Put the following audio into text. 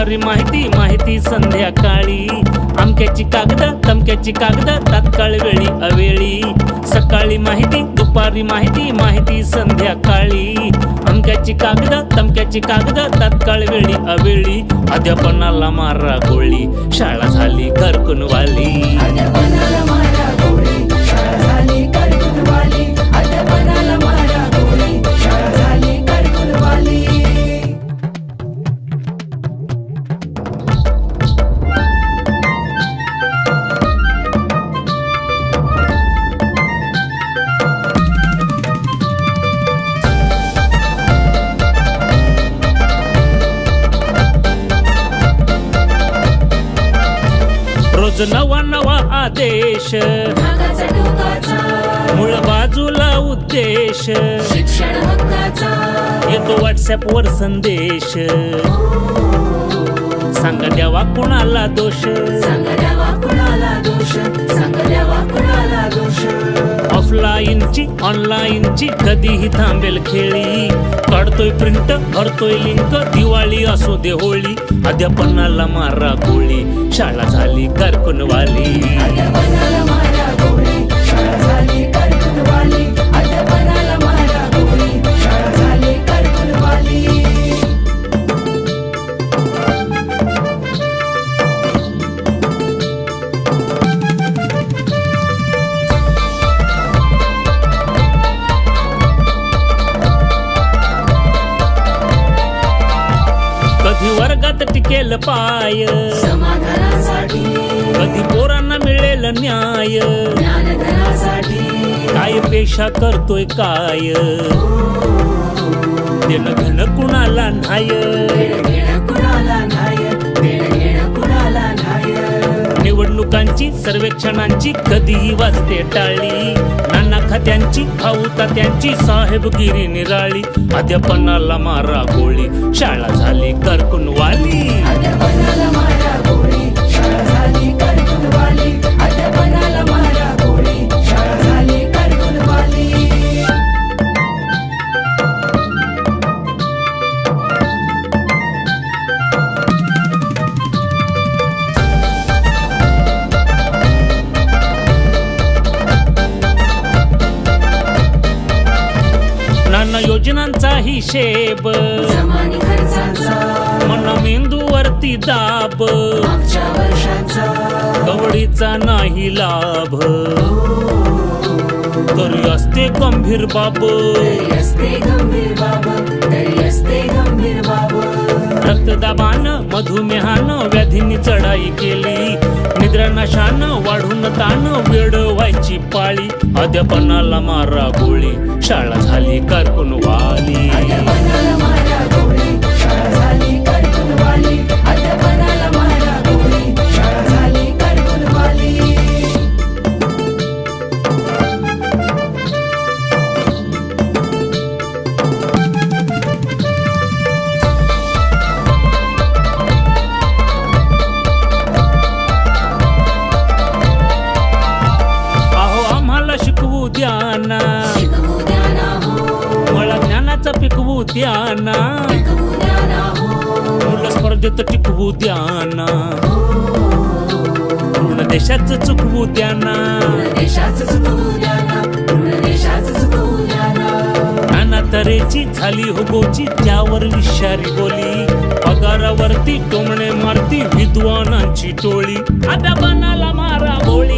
दुपारी माहिती माहिती संध्याकाळी, अमक्याची कागद तमक्याची कागद तात्काळ वेळी अवेळी. सकाळी माहिती दुपारी माहिती माहिती संध्याकाळी, अमक्याची कागद तमक्याची कागद तात्काळ वेळी अवेळी. अध्यापनाला मारा गोळी, शाळा झाली करकुनवाली. अध्यापनाला मारा गोळी, शाळा झाली करकुनवाली. अध्यापनाला मारा गोळी, शाळा झाली करकुनवाली. रोज नवा नवा आदेश, भागाचा टोकाचा, मूळ बाजूला उद्देश. शिक्षण हक्काचा, येतो व्हॉट्सअप वर संदेश, सांगा द्यावा कुणाला दोष. सांग द्यावा कुणाला दोष, सांग द्यावा कुणाला दोष. ऑफलाईनची ऑनलाईनची कधीही थांबेल खेळी, काढतोय प्रिंट भरतोय लिंक, दिवाळी असो दे होळी. अध्यापनाला मारा गोळी, शाळा झाली करकुनवाली. अध्यापनाला मारा गोळी, शाळा झाली करकुनवाली. अध्यापनाला मारा गोळी, शाळा झाली करकुनवाली. कधी वर्गात टिकेल पाय, समाधानासाठी, कधी पोरांना मिळेल न्याय. ज्ञानधनासाठी, काय पेशा करतोय काय, देणं घेणं कुणाला न्हाय. देणं घेणं कुणाला न्हाय, देणं घेणं कुणाला न्हाय. निवडणुकांची सर्वेक्षणांची कधीही वाजते टाळी, नाना खात्यांची भाऊ तात्यांची साहेबगिरी निराळी. अध्यापनाला मारा गोळी, शाळा झाली करकुनवाली. अध्यापनाला मारा गोळी, शाळा झाली करकुनवाली. अध्यापनाला मारा गोळी, शाळा झाली करकुनवाली. नाना योजनांचा हिशेब, जमानी खर्चाचा, मना मेंदूवरती दाब. मागच्या वर्षाचा, गवडीचा नाही लाभ, तरी असते गंभीर बाब. तरी असते गंभीर बाब, तरी असते गंभीर बाब. रक्तदाबानं मधुमेहानं व्याधींनी चढाई केली, निद्रानाशानं वाढून ताण वेड व्हायची पाळी. अध्यापनाला मारा गोळी, शाळा झाली करकुनवाली. अध्यापनाला मारा गोळी, शाळा झाली करकुनवाली. अध्यापनाला मारा गोळी, शाळा झाली करकुनवाली. अहो आम्हाला शिकवू द्या ना, शिकवू द्या ना हो, मला ज्ञानाचं पिकवू द्या ना. शिकवू द्या ना हो, मुलं स्पर्धेत टिकवू द्या ना, पूर्ण देशाचं चुकवू द्या ना. पूर्ण देशाचं चुकवू द्या ना, पूर्ण देशाचं चुकवू द्या ना. नाना तऱ्हेची झाली हो गोची, त्यावर विषारी बोली. पगारावरती टोमणे मारती विद्वानांची टोळी. अध्यापनाला मारा गोळी,